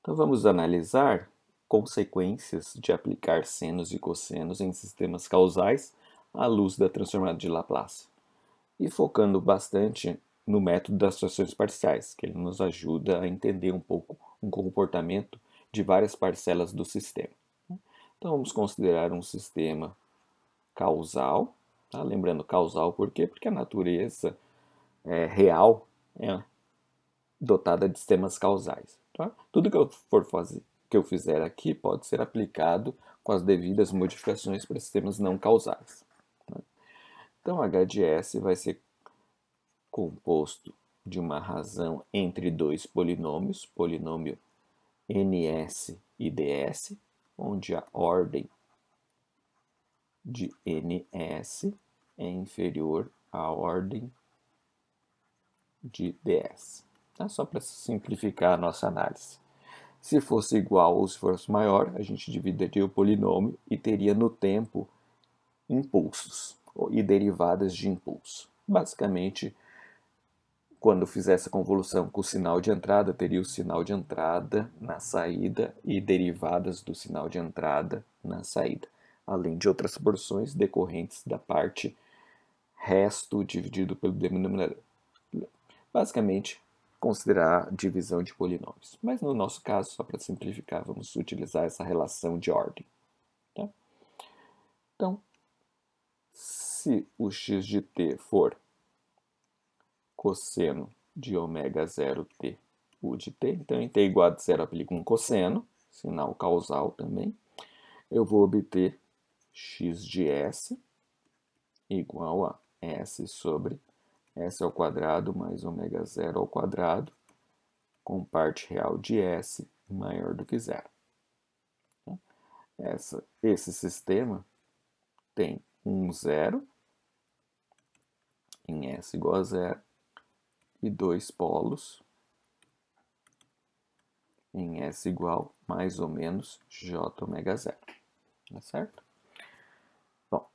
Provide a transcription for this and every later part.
Então vamos analisar consequências de aplicar senos e cossenos em sistemas causais à luz da transformada de Laplace. E focando bastante no método das frações parciais, que ele nos ajuda a entender um pouco o comportamento de várias parcelas do sistema. Então vamos considerar um sistema causal, tá? Lembrando causal por quê? Porque a natureza real é dotada de sistemas causais. Tá? Tudo que eu for fazer, que eu fizer aqui pode ser aplicado com as devidas modificações para sistemas não causais. Tá? Então H de S vai ser composto de uma razão entre dois polinômios, polinômio NS e DS, onde a ordem de NS é inferior à ordem de DS. Tá? Só para simplificar a nossa análise. Se fosse igual ou se fosse maior, a gente dividiria o polinômio e teria no tempo impulsos e derivadas de impulso. Basicamente, quando fizesse a convolução com o sinal de entrada, teria o sinal de entrada na saída e derivadas do sinal de entrada na saída, além de outras porções decorrentes da parte resto dividido pelo denominador. Basicamente, considerar divisão de polinômios. Mas no nosso caso, só para simplificar, vamos utilizar essa relação de ordem. Tá? Então, se o x de t for cosseno de ômega 0t u de t, então em t igual a zero aplico um cosseno, sinal causal também, eu vou obter x de s igual a s sobre s ao quadrado mais ômega 0 ao quadrado, com parte real de s maior do que zero. Esse sistema tem um zero em s igual a zero e dois polos em s igual mais ou menos j ômega zero. Tá certo? Bom,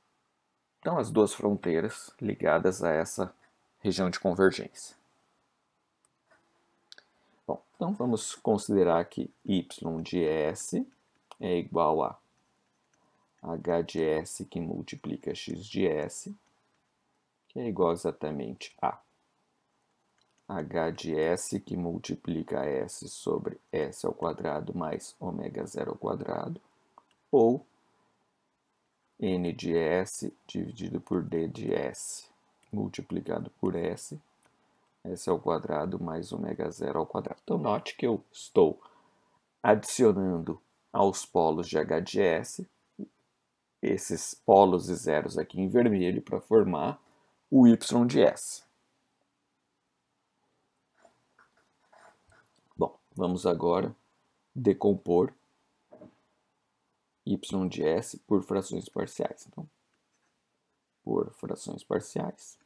então as duas fronteiras ligadas a essa região de convergência. Bom, então vamos considerar que y de s é igual a h de s que multiplica x de s, que é igual exatamente a h de s que multiplica s sobre s ao quadrado mais ômega 0 ao quadrado, ou n de s dividido por d de s multiplicado por s ao quadrado mais ômega 0 ao quadrado. Então note que eu estou adicionando aos polos de h de s esses polos e zeros aqui em vermelho para formar o y de s. Bom, vamos agora decompor y de s por frações parciais. Então, por frações parciais,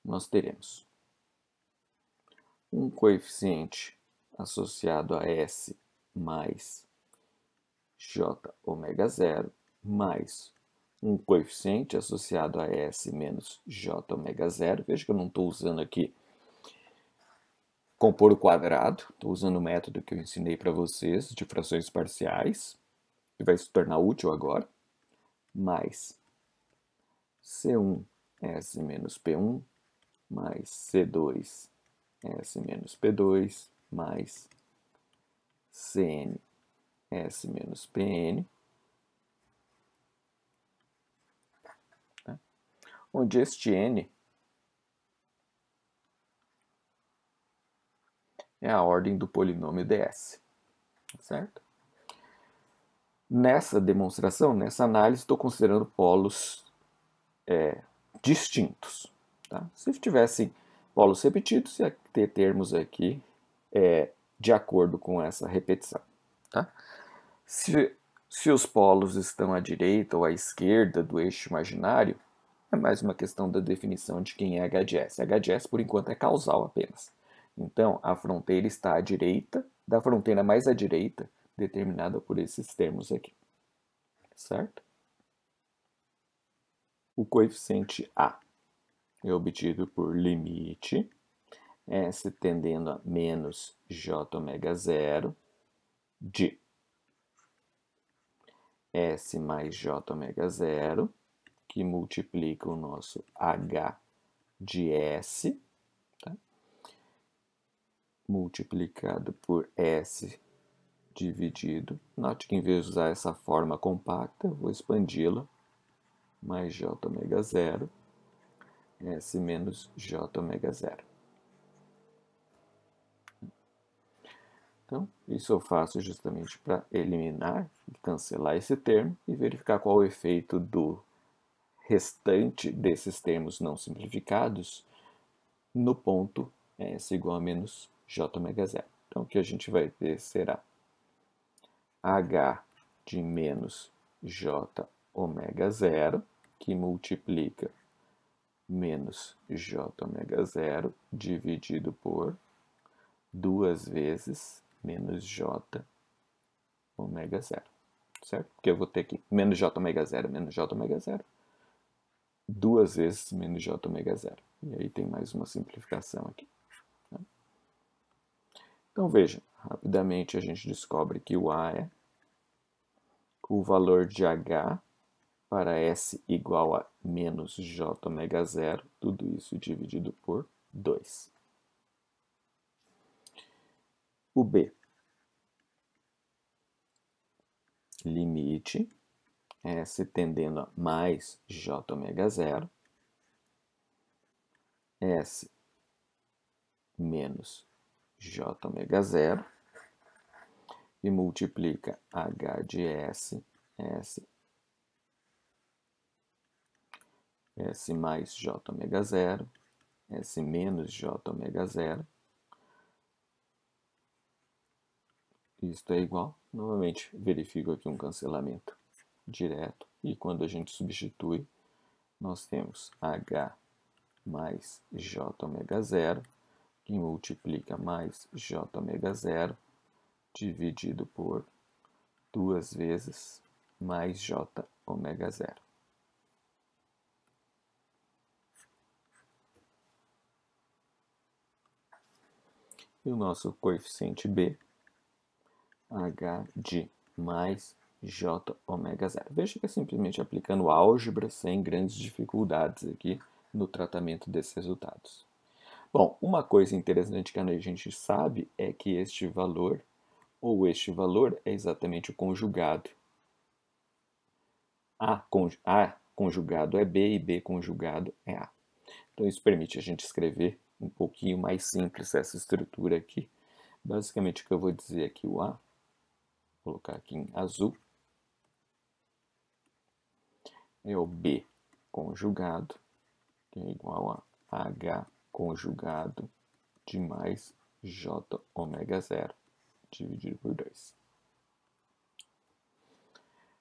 nós teremos um coeficiente associado a S mais J ômega 0 mais um coeficiente associado a S menos J ômega 0. Veja que eu não estou usando aqui compor o quadrado, estou usando o método que eu ensinei para vocês de frações parciais, que vai se tornar útil agora, mais C1 S menos P1 mais C2 S menos P2 mais Cn S menos Pn, tá? Onde este n é a ordem do polinômio ds, certo? Nessa demonstração, nessa análise, estou considerando polos distintos. Tá? Se tivessem polos repetidos, ia ter termos aqui de acordo com essa repetição. Tá? Se os polos estão à direita ou à esquerda do eixo imaginário, é mais uma questão da definição de quem é H de S. H de S, por enquanto, é causal apenas. Então, a fronteira está à direita da fronteira mais à direita, determinada por esses termos aqui. Certo? O coeficiente A é obtido por limite S tendendo a menos j ômega zero de S mais j ômega zero, que multiplica o nosso H de S, tá? Multiplicado por S dividido. Note que em vez de usar essa forma compacta, eu vou expandi-la, mais j ômega zero, S menos j ômega zero. Então, isso eu faço justamente para eliminar e cancelar esse termo e verificar qual o efeito do restante desses termos não simplificados no ponto S igual a menos j ômega zero. Então, o que a gente vai ter será H de menos j ômega zero, que multiplica menos j ômega zero dividido por 2 vezes menos j ômega zero, certo? Porque eu vou ter aqui menos j ômega zero, 2 vezes menos j ômega zero. E aí tem mais uma simplificação aqui. Tá? Então veja, rapidamente a gente descobre que o A é o valor de H para S igual a menos j ômega zero, tudo isso dividido por 2. O B, limite S tendendo a mais j ômega zero, S menos j ômega zero, e multiplica H de S, S mais j ômega zero, S menos j ômega zero. Isto é igual. Novamente, verifico aqui um cancelamento direto. E quando a gente substitui, nós temos H mais j ômega zero, que multiplica mais j ômega zero, dividido por 2 vezes mais j ômega zero. E o nosso coeficiente B, H de mais j ômega zero. Veja que é simplesmente aplicando álgebra sem grandes dificuldades aqui no tratamento desses resultados. Bom, uma coisa interessante que a gente sabe é que este valor, ou este valor, é exatamente o conjugado. A conjugado é B e B conjugado é A. Então isso permite a gente escrever um pouquinho mais simples essa estrutura aqui. Basicamente o que eu vou dizer aqui, o A, vou colocar aqui em azul, é o B conjugado, que é igual a H conjugado de mais j ômega zero dividido por 2.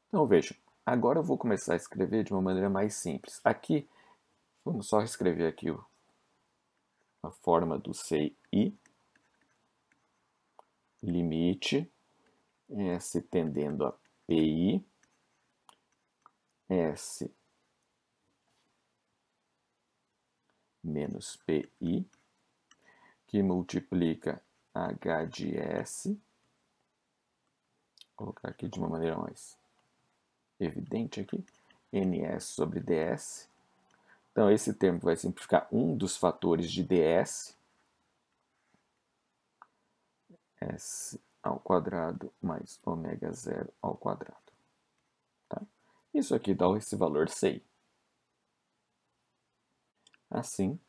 Então vejam, agora eu vou começar a escrever de uma maneira mais simples. Aqui, vamos só escrever aqui a forma do CI, limite S tendendo a PI, S menos PI, que multiplica H de S, vou colocar aqui de uma maneira mais evidente aqui, NS sobre DS. Então esse termo vai simplificar um dos fatores de DS, S ao quadrado mais ômega zero ao quadrado. Tá? Isso aqui dá esse valor CI. Assim,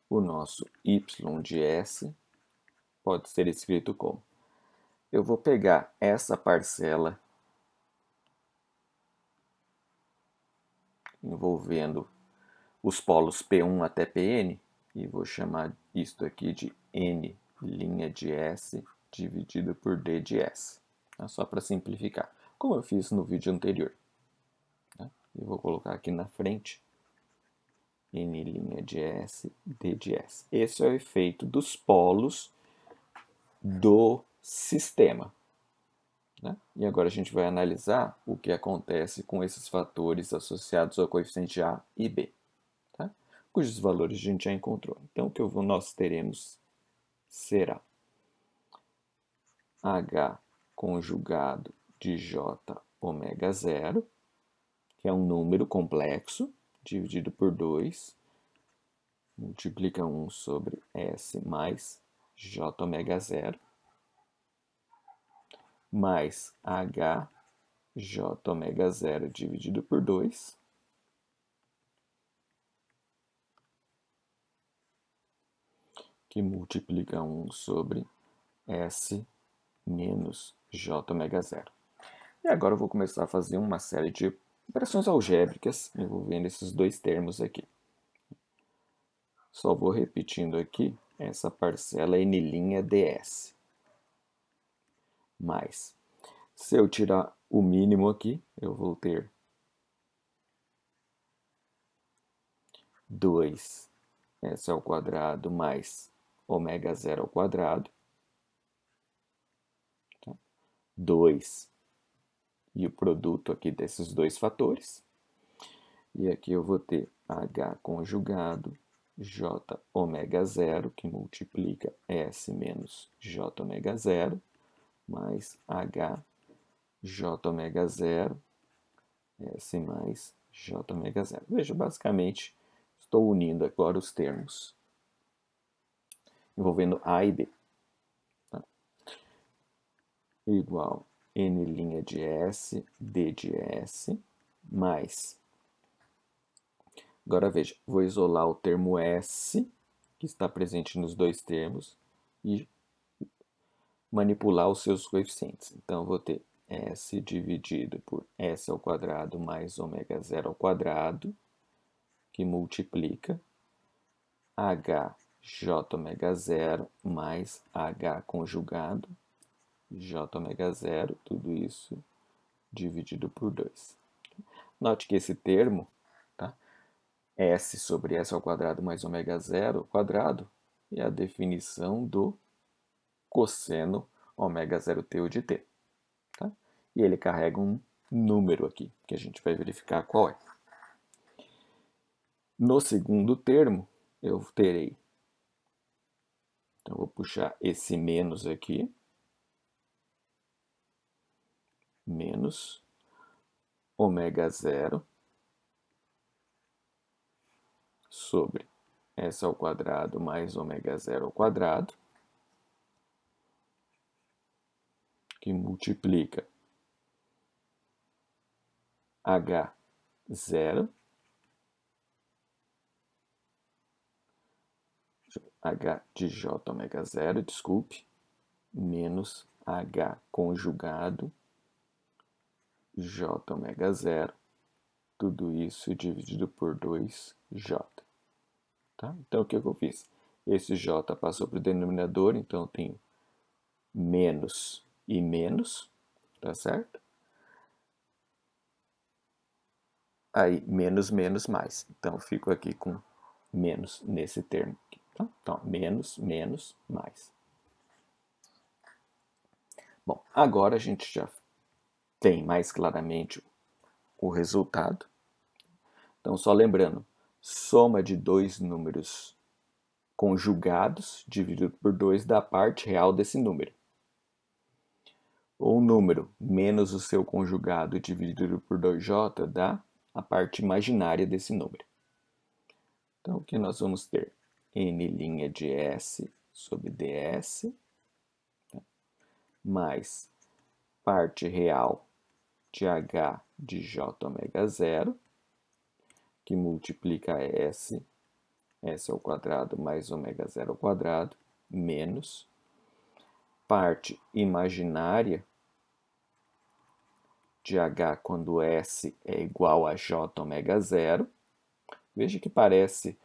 o nosso y de S pode ser escrito como: eu vou pegar essa parcela envolvendo os polos P1 até Pn e vou chamar isto aqui de N' de S dividido por D de S. Tá? Só para simplificar, como eu fiz no vídeo anterior. Tá? Eu vou colocar aqui na frente N' de S, D de S. Esse é o efeito dos polos do sistema. né? E agora a gente vai analisar o que acontece com esses fatores associados ao coeficiente A e B, tá? Cujos valores a gente já encontrou. Então, o que nós teremos será H conjugado de J ômega zero, que é um número complexo, dividido por 2, multiplica 1 sobre S mais J ômega zero, mais H J ômega zero dividido por 2, que multiplica 1 sobre S menos J ômega zero. E agora eu vou começar a fazer uma série de operações algébricas envolvendo esses dois termos aqui. Só vou repetindo aqui essa parcela N' ds. Mais, se eu tirar o mínimo aqui, eu vou ter 2 S ao quadrado mais ômega zero ao quadrado. 2 e o produto aqui desses dois fatores. E aqui eu vou ter H conjugado J ômega zero, que multiplica S menos J ômega zero, mais H J ômega zero, S mais J ômega zero. Veja, basicamente, estou unindo agora os termos envolvendo A e B. Tá? Igual N' de S, D de S, mais. Agora veja, vou isolar o termo S, que está presente nos dois termos, e manipular os seus coeficientes. Então, eu vou ter S dividido por S ao quadrado mais ômega zero ao quadrado, que multiplica H J ômega zero mais H conjugado J ômega zero, tudo isso dividido por 2. Note que esse termo, tá? S sobre S ao quadrado mais ômega zero ao quadrado é a definição do cosseno ômega zero t de t. Tá? E ele carrega um número aqui, que a gente vai verificar qual é. No segundo termo, eu terei. Então, eu vou puxar esse menos aqui. Menos ômega zero sobre S ao quadrado mais ômega zero ao quadrado, que multiplica H zero, H de J ômega zero, desculpe, menos H conjugado J ômega zero, tudo isso dividido por 2J. Tá? Então, o que eu fiz? Esse J passou para o denominador, então eu tenho menos e menos, tá certo? Aí, menos, menos, mais. Então, eu fico aqui com menos nesse termo aqui. Tá? Então, menos, menos, mais. Bom, agora a gente já tem mais claramente o resultado. Então, só lembrando, soma de dois números conjugados dividido por 2 dá a parte real desse número. Ou número menos o seu conjugado dividido por 2j dá a parte imaginária desse número. Então, o que nós vamos ter? N' de S sobre ds, mais parte real de H de J ômega zero, que multiplica S ao quadrado mais ômega zero ao quadrado, menos parte imaginária de H quando S é igual a J ômega zero. Veja que parece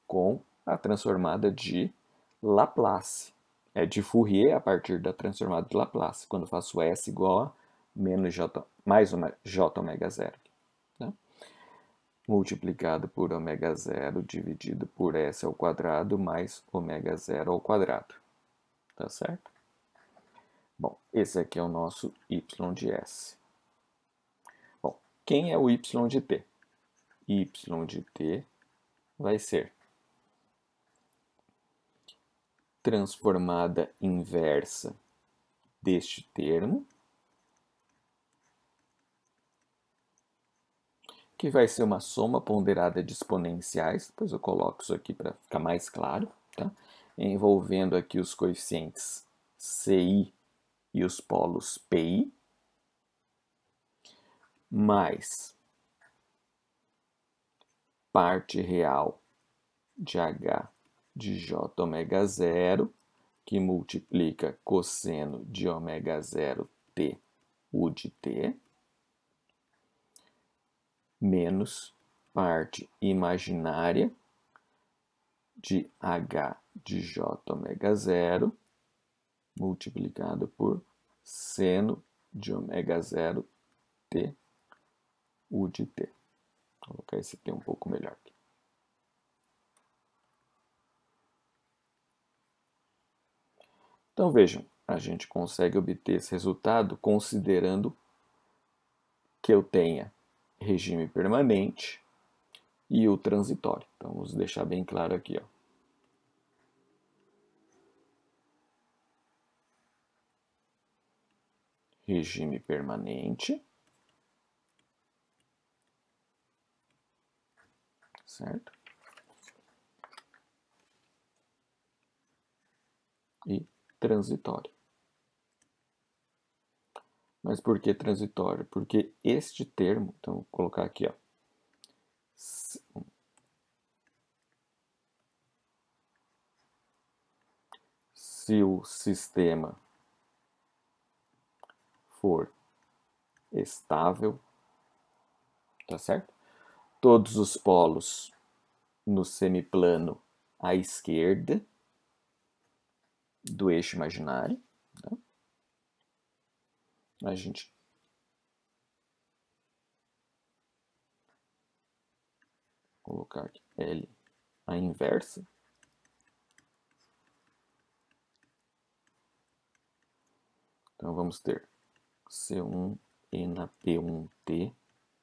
com a transformada de Laplace. É de Fourier a partir da transformada de Laplace, quando faço S igual a menos J, mais J ômega zero. Né? Multiplicado por ômega zero dividido por S ao quadrado mais ômega zero ao quadrado. Tá certo? Bom, esse aqui é o nosso y de S. Bom, quem é o y de t? Y de t vai ser transformada inversa deste termo, que vai ser uma soma ponderada de exponenciais, depois eu coloco isso aqui para ficar mais claro, tá? Envolvendo aqui os coeficientes CI e os polos PI, mais parte real de H de J ômega zero, que multiplica cosseno de ômega zero t U de t, menos parte imaginária de H de J ômega zero, multiplicado por seno de ômega zero t U de t. Vou colocar esse aqui um pouco melhor aqui. Então vejam, a gente consegue obter esse resultado considerando que eu tenha regime permanente e o transitório. Então vamos deixar bem claro aqui, ó. Regime permanente, certo? E transitório. Mas por que transitório? Porque este termo, então vou colocar aqui, ó. Se o sistema for estável, tá certo? Todos os polos no semiplano à esquerda do eixo imaginário, tá? A gente colocar aqui L a inversa. Então vamos ter C1 e na P1T,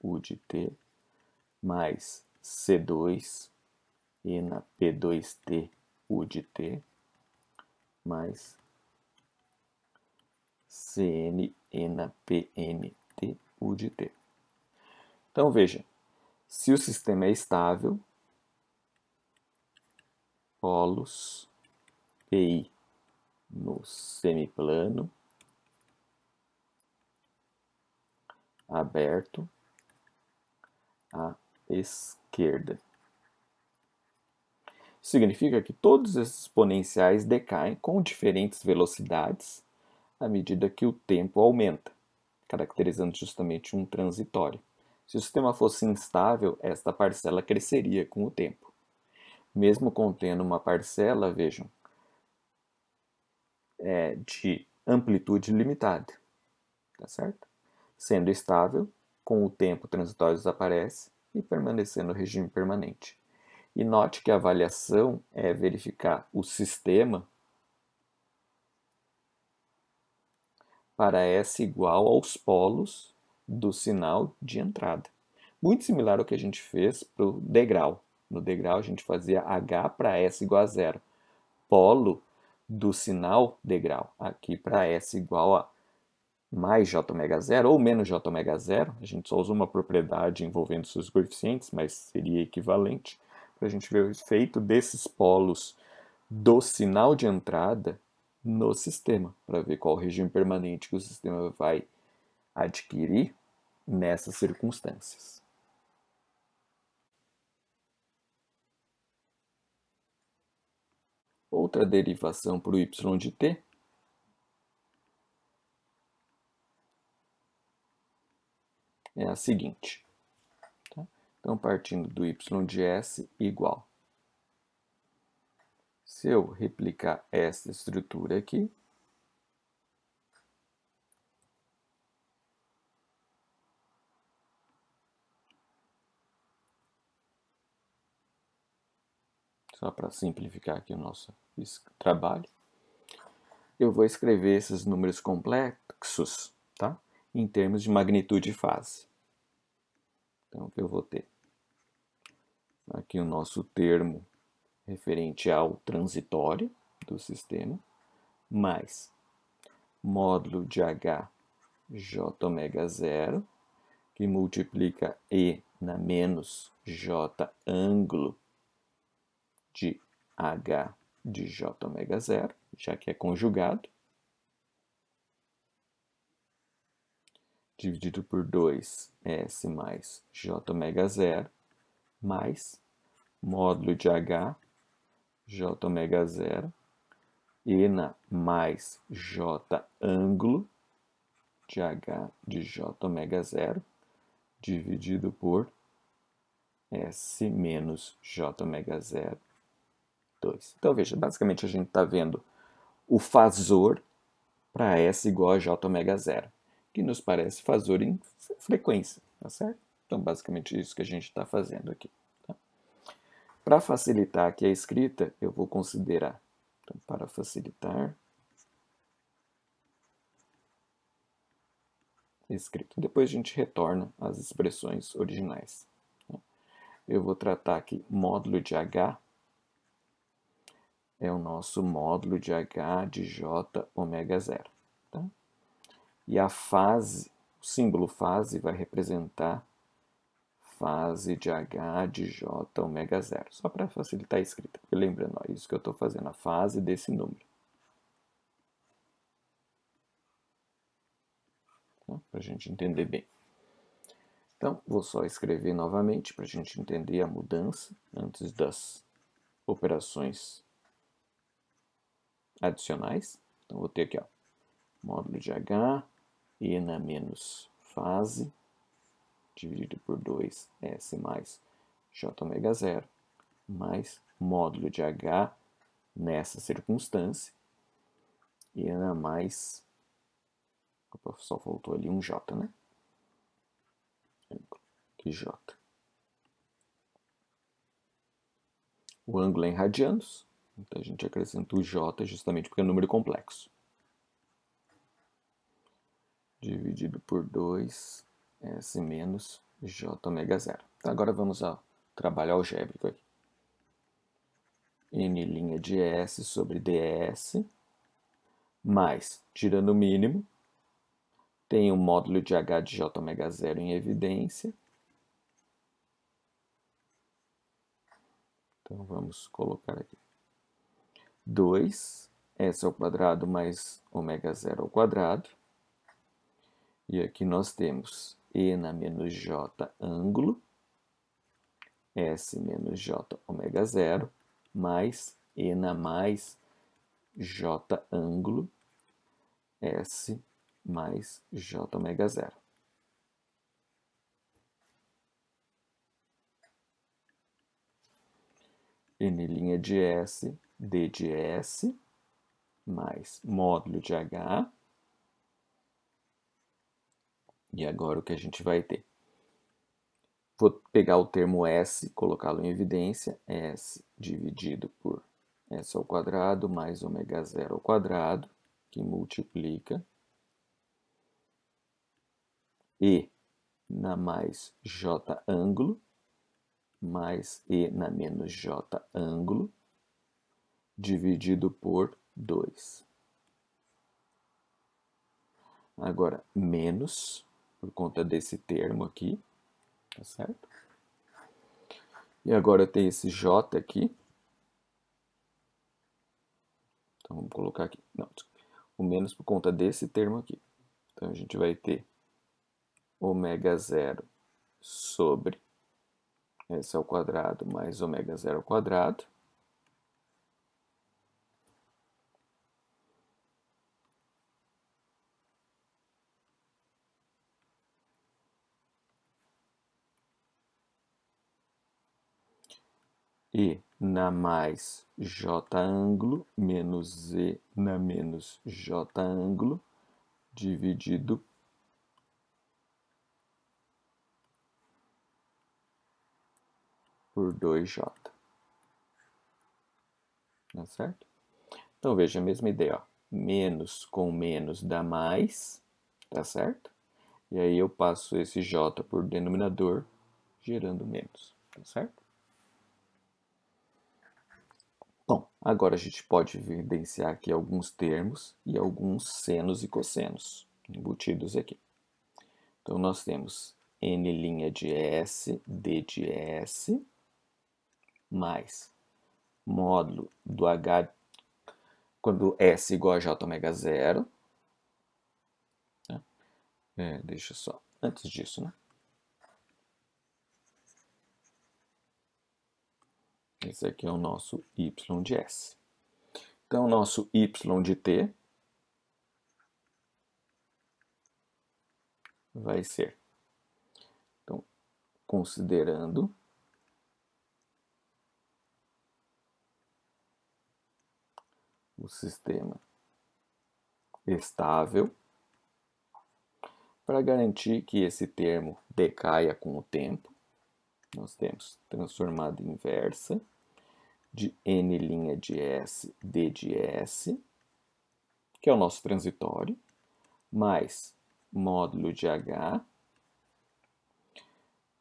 U de T, mais C2 e na P2T, U de T, mais Cn e na PnT, U de T. Então veja, se o sistema é estável, polos PI no semiplano aberto à esquerda. Significa que todos esses exponenciais decaem com diferentes velocidades à medida que o tempo aumenta, caracterizando justamente um transitório. Se o sistema fosse instável, esta parcela cresceria com o tempo. Mesmo contendo uma parcela, vejam, de amplitude limitada, tá certo? Sendo estável, com o tempo o transitório desaparece e permanecendo no regime permanente. E note que a avaliação é verificar o sistema para S igual aos polos do sinal de entrada. Muito similar ao que a gente fez para o degrau. No degrau a gente fazia H para S igual a zero. Polo do sinal degrau. Aqui para S igual a mais j ômega zero ou menos j ômega zero. A gente só usa uma propriedade envolvendo seus coeficientes, mas seria equivalente para a gente ver o efeito desses polos do sinal de entrada no sistema, para ver qual regime permanente que o sistema vai adquirir nessas circunstâncias. Outra derivação para o y de t é a seguinte. Tá? Então, partindo do y de s igual. Se eu replicar essa estrutura aqui, só para simplificar aqui o nosso trabalho, eu vou escrever esses números complexos, tá? Em termos de magnitude e fase. Então, o que eu vou ter? Aqui o nosso termo referente ao transitório do sistema, mais módulo de H J ômega zero, que multiplica E na menos J ângulo de H de J ômega zero, já que é conjugado, dividido por 2 S mais J ômega zero, mais módulo de H J ômega zero, E na mais J ângulo de H de J ômega zero, dividido por S menos J ômega zero, 2. Então, veja, basicamente a gente está vendo o fasor para S igual a J ômega zero, que nos parece fasor em frequência, tá certo? Então, basicamente isso que a gente está fazendo aqui. Tá? Para facilitar aqui a escrita, eu vou considerar, então, para facilitar, escrito. Depois a gente retorna às expressões originais. Eu vou tratar aqui módulo de H, é o nosso módulo de H de J ômega zero. Tá? E a fase, o símbolo fase vai representar fase de H de J ômega zero. Só para facilitar a escrita. Lembrando, ó, isso que eu estou fazendo, a fase desse número. Tá? Para a gente entender bem. Então, vou só escrever novamente para a gente entender a mudança antes das operações adicionais. Então, vou ter aqui, ó, módulo de H, E na menos fase, dividido por 2 S mais J ômega zero, mais módulo de H nessa circunstância, E na mais, opa, só faltou ali um J, né? Que J. O ângulo é em radianos, então a gente acrescenta o J justamente porque é um número complexo. Dividido por 2 S menos J ômega zero. Então, agora vamos ao trabalho algébrico aqui. N' de S sobre ds, mais, tirando o mínimo, tem o módulo de H de J ômega zero em evidência. Então, vamos colocar aqui 2 S ao quadrado mais ômega zero ao quadrado. E aqui nós temos E na menos J ângulo, S menos J ômega zero, mais E na mais J ângulo, S mais J ômega zero. N' de S, D de S, mais módulo de H. E agora o que a gente vai ter? Vou pegar o termo S, colocá-lo em evidência. S dividido por S ao quadrado mais ômega zero ao quadrado, que multiplica E na mais J ângulo, mais E na menos J ângulo, dividido por 2. Agora, menos, por conta desse termo aqui, tá certo? E agora tem esse J aqui. Então, vamos colocar aqui. Não, o menos por conta desse termo aqui. Então, a gente vai ter ômega zero sobre S ao quadrado mais ômega zero ao quadrado. E na mais J ângulo menos E na menos J ângulo dividido por 2J. Tá certo? Então veja a mesma ideia, ó. menos com menos dá mais, tá certo? E aí eu passo esse j por denominador, gerando menos, tá certo? Bom, agora a gente pode evidenciar aqui alguns termos e alguns senos e cossenos embutidos aqui. Então, nós temos n' de S, d de S, mais módulo do H, quando S igual a J ômega zero. Né? Deixa só, antes disso, né? Esse aqui é o nosso y de S. Então, o nosso y de t vai ser, então, considerando o sistema estável, para garantir que esse termo decaia com o tempo, nós temos transformada inversa de n' de S, d de S, que é o nosso transitório, mais módulo de H.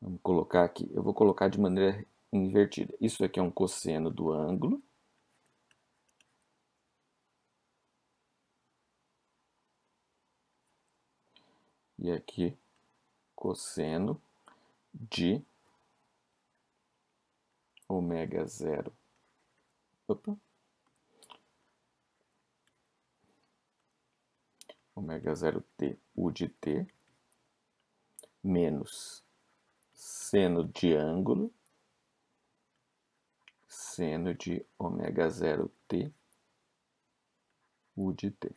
Vamos colocar aqui, eu vou colocar de maneira invertida. Isso aqui é um cosseno do ângulo. E aqui, cosseno de ômega zero. Opa. Ômega zero t, u de t, menos seno de ângulo, seno de ômega zero t, u de t.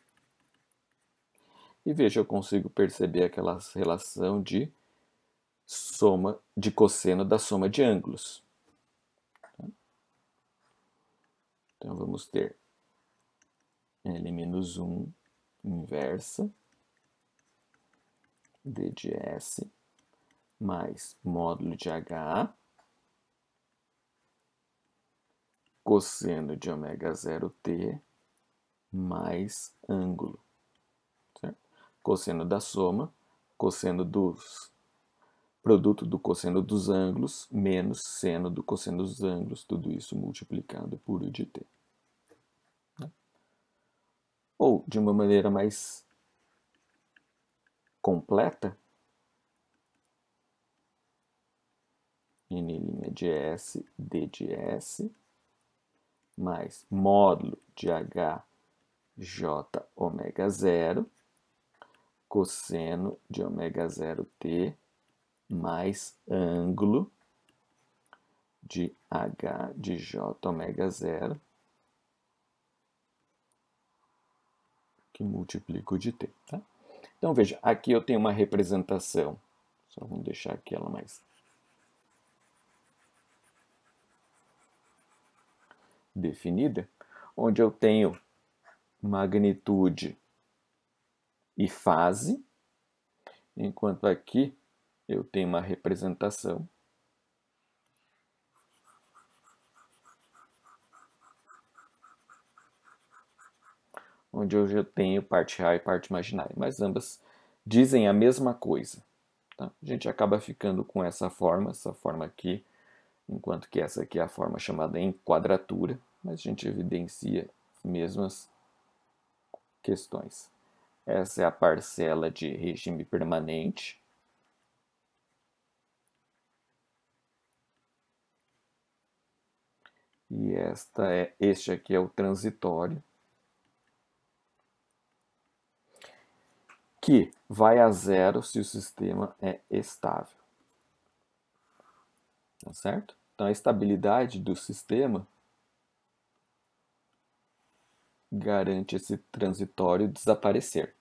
E veja, eu consigo perceber aquela relação de soma de cosseno da soma de ângulos. Então, vamos ter L-1 inversa d de S mais módulo de H cosseno de ômega zero t mais ângulo. Certo? Cosseno da soma, cosseno dos produto do cosseno dos ângulos menos seno do cosseno dos ângulos, tudo isso multiplicado por u de t. Ou, de uma maneira mais completa, n' de S, d de S, mais módulo de H, J ômega zero, cosseno de ômega zero t, mais ângulo de H de J ômega zero, que multiplico de t. Tá? Então, veja, aqui eu tenho uma representação, só vamos deixar aqui ela mais definida, onde eu tenho magnitude e fase, enquanto aqui eu tenho uma representação onde eu já tenho parte real e parte imaginária, mas ambas dizem a mesma coisa. Tá? A gente acaba ficando com essa forma aqui, enquanto que essa aqui é a forma chamada em quadratura, mas a gente evidencia as mesmas questões. Essa é a parcela de regime permanente. E este aqui é o transitório, que vai a zero se o sistema é estável. Tá certo? Então, a estabilidade do sistema garante esse transitório desaparecer.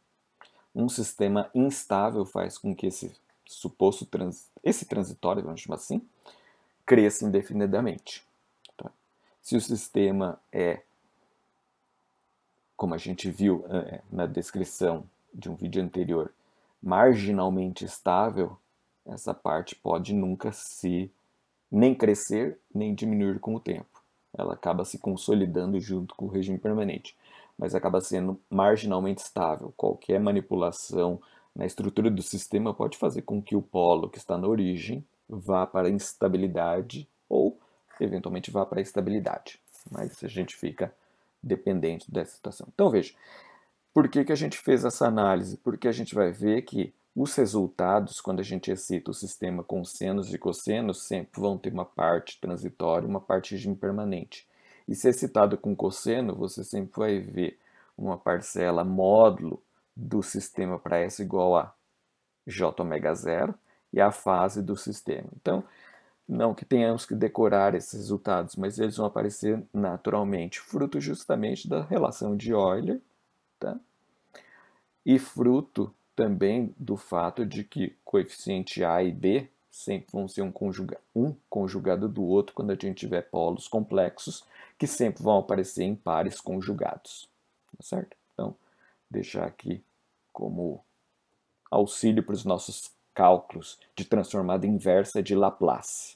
Um sistema instável faz com que esse transitório, vamos chamar assim, cresça indefinidamente. Tá? Se o sistema é, como a gente viu na descrição de um vídeo anterior, marginalmente estável, essa parte pode nunca nem crescer nem diminuir com o tempo. Ela acaba se consolidando junto com o regime permanente. mas acaba sendo marginalmente estável. Qualquer manipulação na estrutura do sistema pode fazer com que o polo que está na origem vá para a instabilidade ou, eventualmente, vá para a estabilidade. Mas a gente fica dependente dessa situação. Então, veja, por que a gente fez essa análise? Porque a gente vai ver que os resultados, quando a gente excita o sistema com senos e cossenos, sempre vão ter uma parte transitória e uma parte impermanente. E se excitado com cosseno, você sempre vai ver uma parcela módulo do sistema para S igual a J ômega zero e a fase do sistema. Então, não que tenhamos que decorar esses resultados, mas eles vão aparecer naturalmente, fruto justamente da relação de Euler, tá? E fruto também do fato de que coeficiente A e B sempre vão ser um conjugado do outro quando a gente tiver polos complexos, que sempre vão aparecer em pares conjugados. Tá certo? Então, deixar aqui como auxílio para os nossos cálculos de transformada inversa de Laplace.